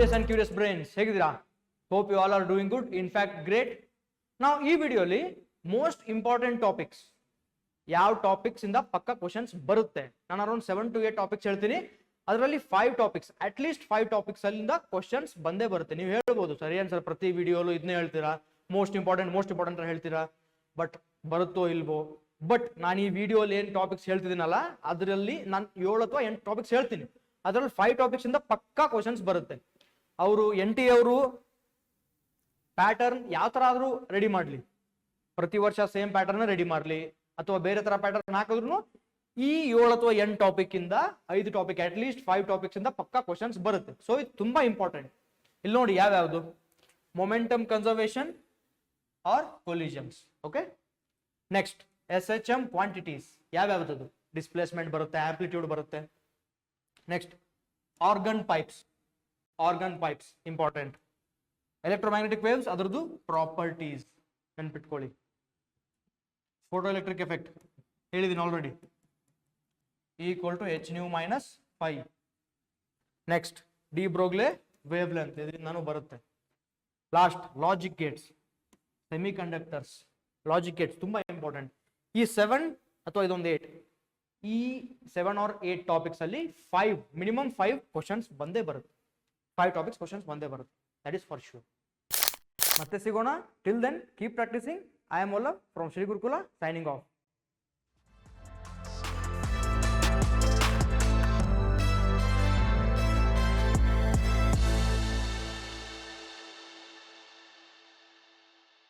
curious and curious brains, ಹೇಗಿದ್ದೀರಾ? Hope you all are doing good. In fact, great. Now, ಈ ವಿಡಿಯೋಲಿ most important topics, ಯಾವ topics ಇಂದ ಪಕ್ಕ ಕ್ವಶನ್ಸ್ ಬರುತ್ತೆ. ನಾನು ಅರೌಂಡ್ 7 to 8 ಟಾಪಿಕ್ಸ್ ಹೇಳ್ತೀನಿ. ಅದರಲ್ಲಿ 5 ಟಾಪಿಕ್ಸ್, ಅಟ್ ಲೀಸ್ಟ್ 5 ಟಾಪಿಕ್ಸ್ ಅಲ್ಲಿಂದ ಕ್ವಶನ್ಸ್ ಬಂದೇ ಬರುತ್ತೆ. ನೀವು ಹೇಳ್ಬೋದು ಸರ್ ಏನ್ ಸರ್ ಪ್ರತಿ ವಿಡಿಯೋಲು ಇದನ್ನೇ ಹೇಳ್ತೀರಾ, ಮೋಸ್ಟ್ ಇಂಪಾರ್ಟೆಂಟ್ ಹೇಳ್ತೀರಾ, ಬಟ್ ಬರುತ್ತೋ ಇಲ್ವೋ? ಬಟ್ ನಾನು ಈ ವಿಡಿಯೋಲಿ ಏನ್ ಟಾಪಿಕ್ಸ್ ಹೇಳ್ತಿದ್ದೀನಲ್ಲ, ಅದರಲ್ಲಿ ನಾನು 7 ಅಥವಾ 8 ಟಾಪಿಕ್ಸ್ ಹೇಳ್ತೀನಿ. ಅದರಲ್ಲಿ 5 ಟಾಪಿಕ್ಸ್ ಇಂದ ಪಕ್ಕಾ ಕ್ವಶನ್ಸ್ ಬರುತ್ತೆ. ಅವರು NT ಅವರು ಪ್ಯಾಟರ್ನ್ ಯಾವ ತರ ಆದ್ರೂ ರೆಡಿ ಮಾಡ್ಲಿ, ಪ್ರತಿ ವರ್ಷ ಸೇಮ್ ಪ್ಯಾಟರ್ನ್ ರೆಡಿ ಮಾಡ್ಲಿ, ಅಥವಾ ಬೇರೆ ತರ ಪ್ಯಾಟರ್ನ್ ಹಾಕಿದ್ರು ಈ 7 ಅಥವಾ 8 ಟಾಪಿಕ್ ಇಂದ 5 ಟಾಪಿಕ್, ಅಟ್ ಲೀಸ್ಟ್ 5 ಟಾಪಿಕ್ಸ್ ಇಂದ ಪಕ್ಕಾ ಕ್ವಶನ್ಸ್ ಬರುತ್ತೆ. ಸೊ ಇದು ತುಂಬಾ ಇಂಪಾರ್ಟೆಂಟ್. ಇಲ್ಲಿ ನೋಡಿ ಯಾವ್ಯಾವುದು: momentum conservation or collisions. Okay, next SHM quantities, ಯಾವ್ಯಾವ್ದು? ಡಿಸ್ಪ್ಲೇಸ್ಮೆಂಟ್ ಬರುತ್ತೆ, ಆಂಪ್ಲಿಟ್ಯೂಡ್ ಬರುತ್ತೆ. Next organ pipes important. Electromagnetic waves, ಅದರದ್ದು ಪ್ರಾಪರ್ಟೀಸ್ ನೆನ್ಪಿಟ್ಕೊಳ್ಳಿ. ಫೋಟೋ ಎಲೆಕ್ಟ್ರಿಕ್ ಎಫೆಕ್ಟ್ ಹೇಳಿದೀನಿ already, equal to hν minus φ. Next de Broglie wavelength, ಇದರಿಂದ ನಾನು ಬರುತ್ತೆ. Last logic gates, semiconductors, logic gates ತುಂಬಾ ಇಂಪಾರ್ಟೆಂಟ್. ಈ 7 ಅಥವಾ ಇದೊಂದು 8, ಈ 7 or 8 ಟಾಪಿಕ್ಸ್ ಅಲ್ಲಿ ಮಿನಿಮಮ್ 5 ಕ್ವಶನ್ಸ್ ಬಂದೇ ಬರುತ್ತೆ. 5 ಟಾಪಿಕ್ಸ್ ಕ್ವಶನ್ಸ್ ಬಂದೇ ಬರುತ್ತೆ, ದಟ್ ಇಸ್ ಫಾರ್ ಶೂರ್. ಮತ್ತೆ ಸಿಗೋಣ. Till then keep practising. I am ಒಲ್ಲವ್ from Shri Gurukula, signing of.